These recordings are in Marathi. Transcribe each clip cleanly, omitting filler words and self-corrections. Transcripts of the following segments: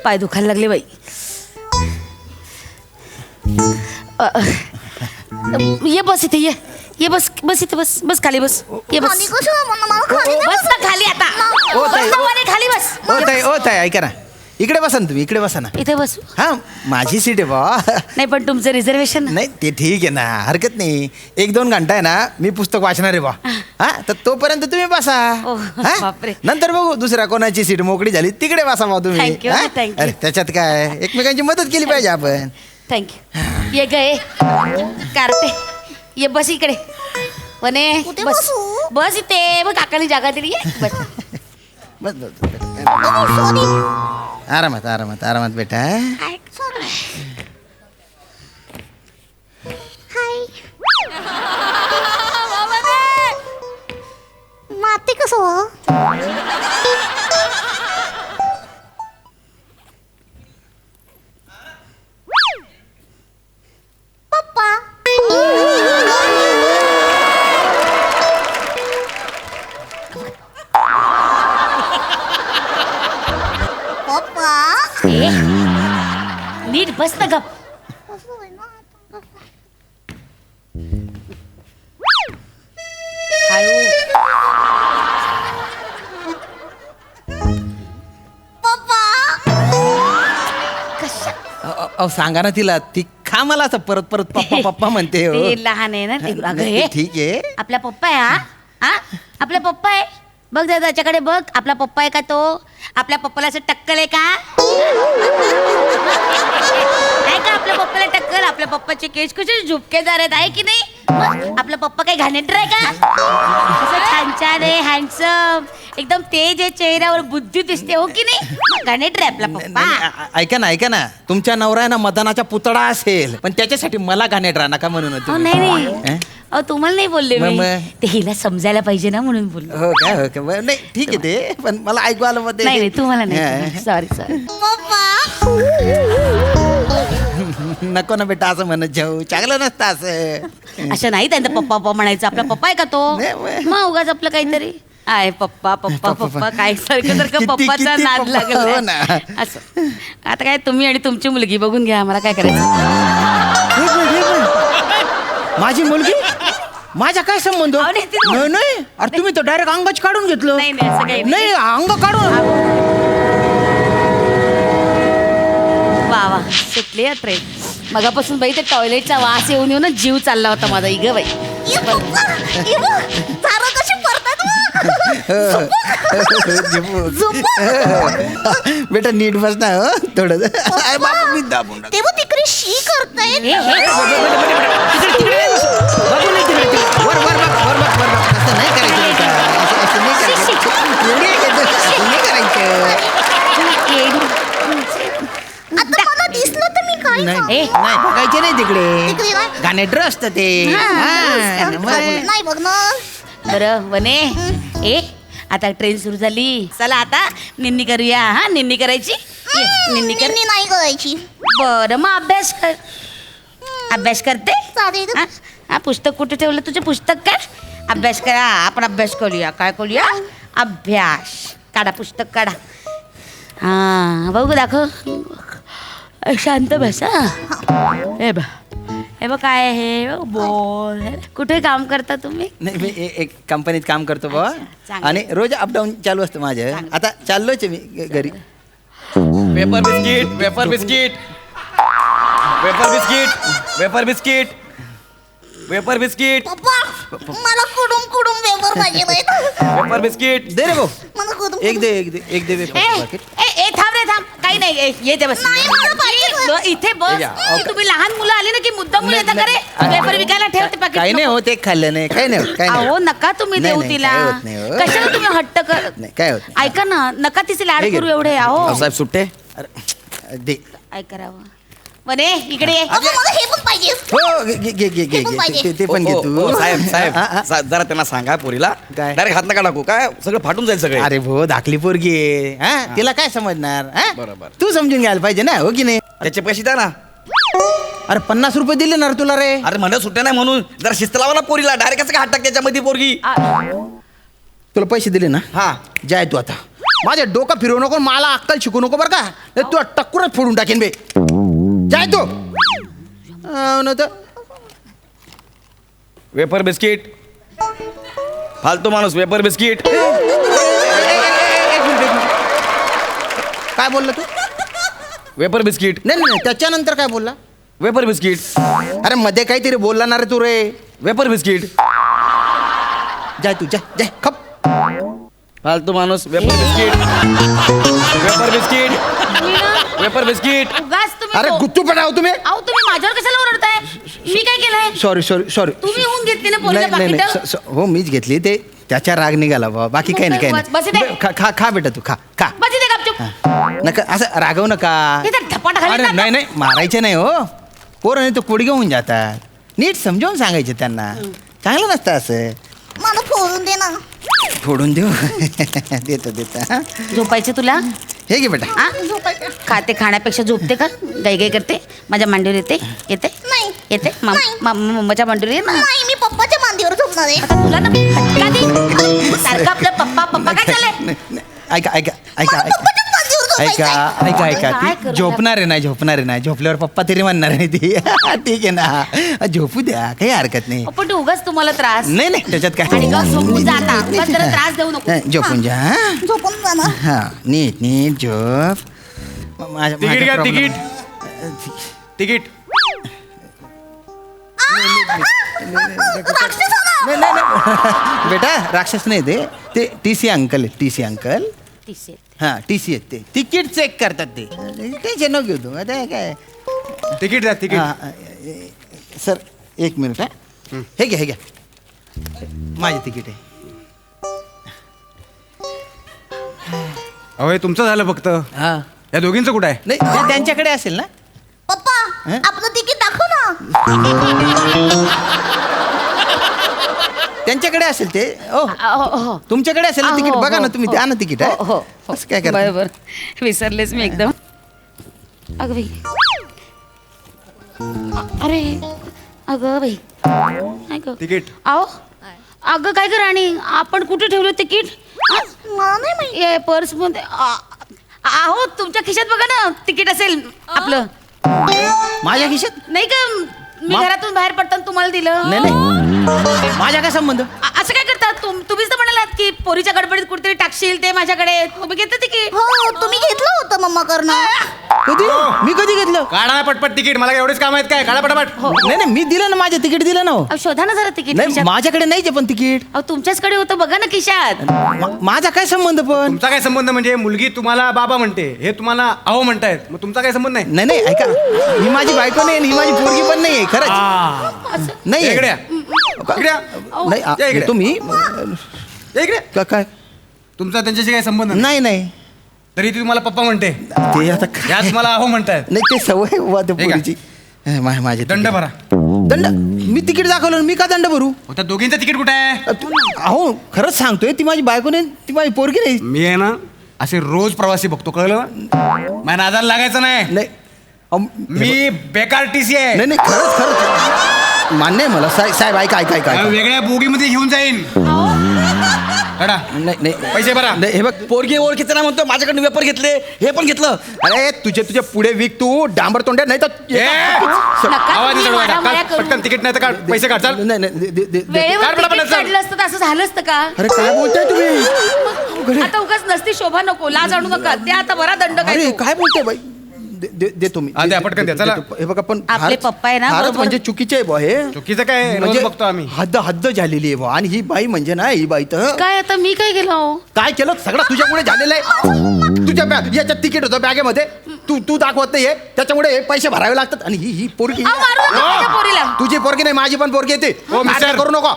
पाय दुखायला लागले बाई. ये बस इथे ये बस बस इथे बस बस खाली बस ये बस बस ना खाली आता ओ ताई, बस ना वर, खाली बस. ओ ताई ऐका ना, इकडे बसा ना तुम्ही, इकडे बसा ना. इथे बसू. हा माझी सीट आहे बा. नाही पण तुमचं रिझर्वेशन. नाही ते ठीक आहे ना, हरकत नाही. 1-2 घंटा आहे ना, मी पुस्तक वाचणार आहे बा. हा तर तोपर्यंत तुम्ही बसा. हा? बापरे. नंतर बघू दुसऱ्या कोणाची सीट मोकळी झाली तिकडे बसा बा तुम्ही. Thank you, हा? thank you. अरे त्याच्यात काय, एकमेकांची मदत केली पाहिजे आपण. थँक्यू. ये गए कारते ये बस इकडे वने कुठे बस बसू? बस इथे मग काकाने जागा दिली आहे बस. बस आरामात आरामात आरामात बेटा. माती कसं पप्पा पप्पा ए, नीट बस ना गप. हळू. पप्पा कशा अहो सांगा ना तिला, ती खा मला असं परत परत पप्पा पप्पा म्हणते हो. ते लहान आहे ना ते. अगं नाही, हे ठीक आहे. आपला पप्पा आहे हा हा आपला पप्पा आहे. बघ दादा त्याच्याकडे बघ. आपला पप्पा आहे का तो? आपल्या पप्पाला असं टक्कल आहे का? आहे का आपल्या पप्पाला टक्कल? आपल्या पप्पाचे केस कसे झुपकेदार आहेत आहे की नाही? मग आपला पप्पा काही घाणेरडा आहे का? असं छान छान आहे, हँडसम, एकदम तेज आहे चेहऱ्यावर, बुद्धी दिसते हो की नाही? घाणेरडा आहे आपला पप्पा. ऐका ना तुमच्या नवरा आहे ना मदानाचा पुतळा असेल, पण त्याच्यासाठी मला घाणेट राहा नका म्हणून हो नाही अं? अहो तुम्हाला नाही बोलले मी. मग? ते हिला समजायला पाहिजे ना म्हणून बोलले. हो काय बरं, नाही ठीक आहे ते, पण मला ऐकू आलं मग ते. नाही नाही तुम्हाला हं. नाही. Sorry sorry. पप्पा नको ना बेटा असं म्हणत जाऊ, चांगलं नसतं असं. असं नाही त्यांचा पप्पा पप्पा म्हणायचं. आपला पप्पा आहे का तो? नाही, मग. मग उगाच आपलं काहीतरी आहे पप्पा पप्पा पप्पा काय सारखं सारखं किती- पप्पाचा किती नाद पप्पा, हो लागला ना. असं. आता काय तुम्ही आणि तुमची मुलगी बघून घ्या, मला काय करायचं. एक मिनिट. माझी मुलगी माझ्या काय संबंध? अहो, नाही, ती- नाही नाही. अरे तुम्ही तर डायरेक्ट अंगाच काढून घेतलं. नाही नाही असं काही नाही. नाही अंग काढून. वा वा सुटली या ट्रेन. मगापासून बाई ते टॉयलेटचा वास येऊन येऊन जीव चालला होता माझा. इग बाई ये पप्पा ये बघ, झाडं कशी पडतात बेटा नीट बस ना हो थोडं. अरे बाबा मी दाबून टाक. ते बघ तिकडे शी करताय. हे हे बघू नाही तिकडे, तिकडे. वर वर बघ वर बघ वर बघ. असं नाही करायचं बेटा. असं नाही करायचं. नाही करायचं. आता मला दिसलं तर मी काय नाही खाऊ? नाही बघायचे नाही तिकडे तिकडे. नाही? घाणेरडं असतं ते. हा, मग. नाही बघणार. बरं वने ए आता ट्रेन सुरू झाली. चला आता निन्नी करूया. हा निन्नी करायची. ये, निन्नी कर. निन्नी नाही करायची. बरं मग अभ्यास कर. अभ्यास करते. चालेल. हा? हा पुस्तक कुठे ठेवलं तुझे? पुस्तक काढ. अभ्यास करा. आपण अभ्यास करूया. काय करूया? अभ्यास. काढा पुस्तक काढा. हा बघू दाखव. शांत बस. हे बघ हे बघ काय आहे बोल. कुठे काम करता तुम्ही? नाही मी एक कंपनीत काम करतो बा. चांगलं. आणि रोज अपडाऊन चालू असतं माझं. चांगलं. आता चाललोच मी घरी. Vapour biscuit vapour biscuit vapour biscuit vapour biscuit vapour biscuit पप्पा मला कुडूम कुडूम वेपर पाहिजे नाहीत. वेपर बिस्किट दे रे भाऊ. मला कुडूम एक दे एक दे एक दे ए packet. ए ए थांब रे थांब. काही नाही. ए, येते बस. नाही, मला पाहिजे. इथे बस. घ्या. ए, तुम्ही लहान मुलं आली ना की मुद्दा मुलं येता का रे? पेपर विकायला ठेवते पाकिट. काही नाही होत, एक खाल्लं नाही काही नाही होत, काही नाही अहो होत. नका तुम्ही नाही, देऊ नाही, तिला. काय होत नाही, हो. कशाला तुम्ही हट्ट कर. नाही काय होत नाही. ऐका ना नका तिचे लाड हे घे. करू एवढे. अहो साहेब सुट्टे अरे, दे. ऐका राव. वने इकडे ये. अगं, मला हे पण पाहिजे. हो घे घे घे घे ते पण घे. पाहिजे. ते पण घे तू. साहेब साहेब हा, हा. जरा त्यांना सांगा पोरीला काय? डायरेक्ट हात नका टाकू. काय सगळं फाटून जाईल सगळे. अरे भो धाकली पोरगी आहे. हा तिला काय समजणार? हा? बरोबर. तू समजून घ्यायला पाहिजे ना हो की नाही? त्याचे पैसे द्या ना. अरे 50 रुपये दिले ना रे तुला रे. अरे म्हणत सुट्ट्या नाही म्हणून जरा शिस्त लावा ना पोरीला. डायरेक्ट कसं काय हात टाक त्याच्यामध्ये पोरगी. तुला पैसे दिले ना? हा जाय तू आता माझ्या डोकं फिरवू नको, मला अक्कल शिकू नको बरं का, नाही तू टक्कुरच फोडून टाकेन बे. जाय तू. न तर वेपर बिस्किट. फालतू माणूस. Vapour biscuit. काय बोलला तू? Vapour biscuit. नाही नाही, त्याच्यानंतर काय बोलला? Vapour biscuit. अरे मध्ये काहीतरी बोलला ना रे तू रे. Vapour biscuit. जाय तू, जाय जाय खप. फालतू माणूस. Vapour biscuit. Vapour biscuit. Vapour biscuit. उगाच तुम्ही अरे गुत्तू पडाव तुम्ही. अहो तुम्ही माझ्यावर कशाला ओरडताय? मी काय केलंय? Sorry sorry sorry. तुम्ही होऊन घेतली ना पोरीला नाही नाही पाकिटं? नाही, हो मीच घेतली. ते त्याच्या राग निघाला बाबा, बाकी काही नाही काही बस इथे. नाही. खा खा खा बेटा तू खा खा. बस इथे गपचूप. नका असं रागव नका. इथे धपाट अरे घालीत नाही नाही, मारायचे नाही हो. पोरं नाही तर कोडगे होऊन जातात. नीट समजावून सांगायचे त्यांना. चांगलं नसतं असं. मला फोडून दे ना. फोडून देऊ. देतो देतो हा. झोपायचं तुला? हे घे बेटा. आ? खाते खाण्यापेक्षा झोपते का? गाई गाई करते माझ्या मांडीवर येते. येते नाही. येते नाही. मम्माच्या मांडीवर ये ना. नाही, मी पप्पाच्या मांडीवर झोपणार आहे. आता तुला ना हटका दे. सारखं आपलं पप्पा पप्पा काय चाललंय? नाही, नाही. ऐका ऐका ऐका मला ऐका पप्पाच्याच मांडीवर ऐका झोपायचं. ऐका काय ऐका करू ती झोपणार आहे नाही, झोपणार आहे नाही. झोपल्यावर पप्पा तरी म्हणणार आहे ती. ठीक आहे ना, झोपू द्या, काही हरकत नाही. पण तू उगाच तुम्हाला त्रास. नाही नाही त्याच्यात आणि काय. गं झोपून जा आता. उगाच जरा त्रास देऊ नको. झोपून जा हा. झोपून जा ना. हा नीट नीट झोप. तिकीट घ्या. तिकीट. तिकीट. राक्षसाला. नाही नाही नाही. बेटा राक्षस नाही ते TC अंकल आहे. TC uncle. तिसे. हा TC आहेत ते. तिकीट चेक करतात ते. टेन्शन नको घेऊ तू. आता काय. तिकीट द्या. तिकीट. हा, सर एक मिनिट हा. हे घ्या हे घ्या. माझे तिकीट आहे. अहो हे तुमचं झालं फक्त. हा या दोघींचं कुठं आहे? नाही ते त्यांच्याकडे असेल ना. पप्पा हं? आपलं तिकीट दाखव ना. त्यांच्याकडे असेल ते. ओ हो तुमच्याकडे असेल ना तिकीट. हो, बघा ना हो, तुम्ही हो. द्या ना तिकीट. हो, हो, हो. असं काय करता? बरोबर विसरलेच मी एकदम. अगं बाई. अरे अगं बाई. काय गं? तिकीट. आहो अगं काय कर राणी, आपण कुठे ठेवलं तिकीट? मला नाही माहिती. ये पर्स मध्ये. आहो तुमच्या खिशात बघा ना तिकीट असेल आपलं. माझ्या खिशात नाही का मी घरातून बाहेर पडताना तुम्हाला दिलं. नाही नाही. माझ्या काय संबंध? असं काय करता तुम्हीच तर म्हणालात की पोरीच्या गडबडीत कुठेतरी टाकशील ते माझ्याकडे. तुम्ही घेतलं तिकीट. हो तुम्ही घेतलं होतं मम्मा करणं. कधी मी कधी घेतलं? काढा ना पटपट तिकीट. मला काय एवढेच काम आहेत काय? काढा पटपट. नाही नाही मी दिलं ना, माझे तिकीट दिलं ना हो. अहो, शोधा ना जरा तिकीट नाही खिशात. माझ्याकडे नाहीच आहे पण तिकीट. अहो तुमच्याचकडे होतं बघा ना खिशात. माझा काय संबंध पण? तुमचा काय संबंध म्हणजे मुलगी तुम्हाला बाबा म्हणते, हे तुम्हाला अहो म्हणतायत, मग तुमचा काय संबंध नाही? नाही नाही ऐका, ही माझी बायको नाही आणि ही माझी पोरगी पण नाही आहे खरंच. नाही आहे. इकडे या. इकडे या. नाही या इकडे. तुम्ही या इकडे. काय तुमचा त्यांच्याशी काही संबंध नाही. नाही नाही तरी ती तुम्हाला पप्पा म्हणते, ते आता या तुम्हाला अहो म्हणतायत. नाही ते सवय हुआ ते हे का? पोरीची. माझे दंड भरा. दंड? मी तिकीट दाखवलं, मी का दंड भरू? हो, त्या दोघींचं तिकीट कुठे आहे? अहो खरंच सांगतोय, ती माझी बायको नाही, ती माझी पोरगी नाही. मी आहे ना असे रोज प्रवासी बघतो, कळलं? माझ्या नादाला लागायचं नाही. नाही अहो, मी बेकार TC आहे. नाही नाही खरंच खरंच मान्य आहे मला. साहेब ऐका ऐका ऐका या ऐका. वेगळ्या बोगीमध्ये घेऊन जाईन. काढा. नाही नाही पैसे भरा. नाही, हे बघ पोरगी ओळखीचं ना म्हणतो, माझ्याकडून वेपर घेतले, हे पण घेतलं. अरे तुझे पुढे विक तू डांबर तोंड्या नाही तर नका आवाज तुम्ही नाही चढवायचा. मारामाऱ्या काढ, करू. पटकन तिकीट नाही तर काढ, पैसे काढ. चाल. नाही नाही वेळेवर काढ पटापट, तिकीट चल. काढलं असतं तर असं झालं असतं का? अरे काय बोलताय तुम्ही? आता उगाच नसती शोभा नको, लाज आणू नका. ते आता बरा दंड काय अरे तो. काय बोलते बाई? दे तुम्ही. हा, द्या, पटकन द्या, चला. हे बघा पण आपले पप्पा आहे ना, फारच बरोबर. म्हणजे चुकीचे आहे बा हे. चुकीचं काय? रोज म्हणजे बघतो आम्ही. हद्द झालेली आहे बा. आणि ही बाई म्हणजे ना, ही बाई तर काय आता मी काय केलं हो? काय केलं सगळं तुझ्यामुळे झालेलं आहे. तुझ्या याच्यात तिकीट होतं बॅगेमध्ये, तू दाखवत नाही, त्याच्यामुळे हे पैसे भरावे लागतात. आणि ही पोरगी अहो, मारू नका माझ्या पोरीला. तुझी पोरगी नाही, माझी पण पोरगी येते. हो, मिस्टर. करू नको.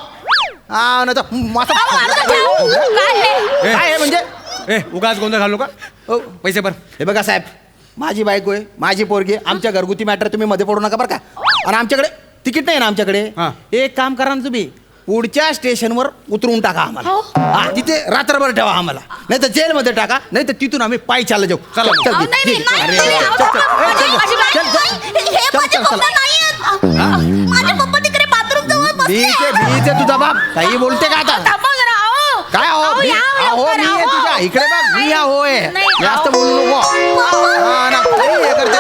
हा नाही तर माझा अहो, मारू नका. अहो, काय हे? काय आहे म्हणजे? ए उगाच गोंधळ घालू का? हो. पैसे भर. हे बघा साहेब, माझी बायको आहे, माझी पोरगी आहे. आमच्या घरगुती मॅटर तुम्ही मध्ये पडू नका बरं का. आणि आमच्याकडे तिकीट नाही ना आमच्याकडे. हा. एक काम करा ना तुम्ही, पुढच्या स्टेशनवर उतरवून टाका आम्हाला. हो. हा तिथे रात्रभर ठेवा आम्हाला, नाही तर जेलमध्ये टाका, नाही तर तिथून आम्ही पायी चालला जाऊ. चला. चल, अहो, चल, नाही, चल, नाही, अरे, नाही, चल, अहो, चल, चल, माझी चल, बायको चल, चल, हे चल, माझे चल, पप्पा चल. नाहीयेत. माझे पप्पा तिकडे बाथरूम जवळ मी बसले. ते तुझा बाप काही बोलते का आता? थांबा जरा. अहो. काय अहो? अहो, मी- या, अहो, अहो मी आहे तुझ्या इकडे बघ मी अहो आहे नाही, जास्त अहो. बोलू नको हा ना काही हे करते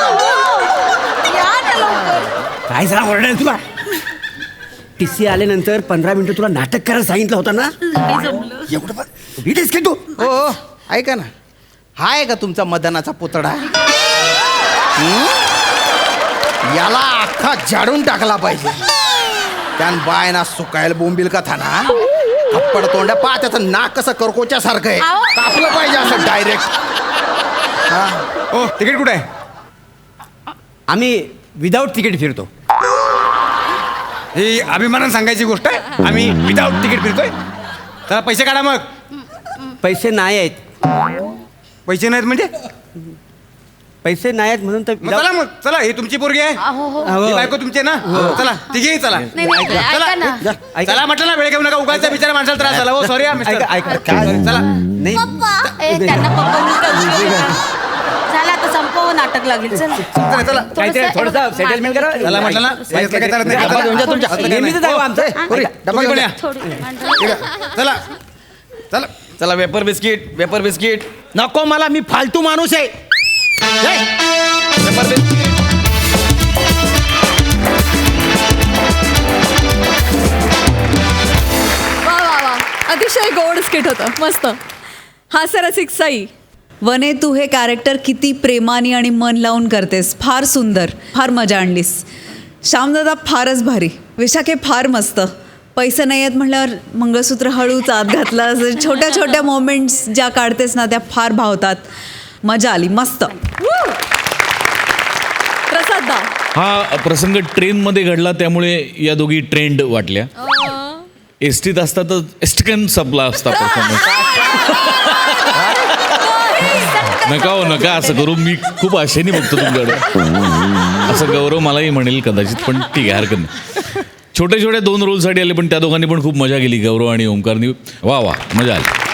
काय जरा ओरडेल तुला टीसी आल्यानंतर 15 मिनिटं तुला नाटक करायला सांगितलं होतं ना एवढं पण भीतेस की तू हो ऐका ना हा आहे का तुमचा मदनाचा पुतळा याला अख्खा झाडून टाकला पाहिजे त्यान बायना सुकायला बोंबील का था ना थप्पड तोंड्या पा त्याचं नाक कसं करकोच्या सारखं आहे अहो. कापलं पाहिजे असं डायरेक्ट हा ओ तिकीट कुठे आहे आम्ही विदाऊट तिकीट फिरतो ही अभिमानानं सांगायची गोष्ट आहे आम्ही विदाऊट तिकीट फिरतोय चला पैसे काढा मग पैसे नाही आहेत पैसे नाहीत म्हणजे पैसे नाही आहेत म्हणून तर मग चला मग चला ही तुमची पोरगी आहे हो हो अहो. ही बायको तुमची आहे ना चला तिघेही चला नाही नाही चला. ऐका ना ऐका. चला म्हटलं ना वेळ घेऊ नका उगाच बिचारा माणसाला त्रास झाला हो सॉरी ऐका, ऐका. चला नाही ए, त्यांना झालं आता संपव नाटक लागेल चला चला चला काहीतरी थोडंसं सेटलमेंट करा चला म्हटलं ना सांगितलं काय चालत नाही. डबा घेऊन जा तुमच्या. चला. नेहमीच जाऊ आमचं पुरी, डबा तुम्ही पण घेऊन या. या. थोडी चला चला चला वेपर बिस्किट नको मला मी फालतू माणूस आहे वेपर बिस्किट वा वा वा अतिशय गोड स्किट होतं मस्त हास्यरसिक साई वने तू हे कॅरेक्टर किती प्रेमाने आणि मन लावून करतेस फार सुंदर फार मजा आणलीस श्यामदादा फारच भारी विशाखे फार मस्त पैसे नाही आहेत म्हटल्यावर मंगळसूत्र हळूच आत घातलं असं छोट्या छोट्या मोमेंट्स ज्या काढतेस ना त्या फार भावतात मजा आली मस्त प्रसाद दा हा प्रसंग ट्रेनमध्ये घडला त्यामुळे या दोघी ट्रेंड वाटल्या एसटीत असता तर एसटीकन संपला असता परफॉर्मन्स नका हो नका असं करू मी खूप आशेने बघतो तुमच्याकडे असं गौरव मलाही म्हणेल कदाचित पण ठीक आहे हरकत नाही छोट्या छोट्या 2 रोलसाठी आले पण त्या दोघांनी पण खूप मजा केली गौरव आणि ओंकारनी वा वा मजा आली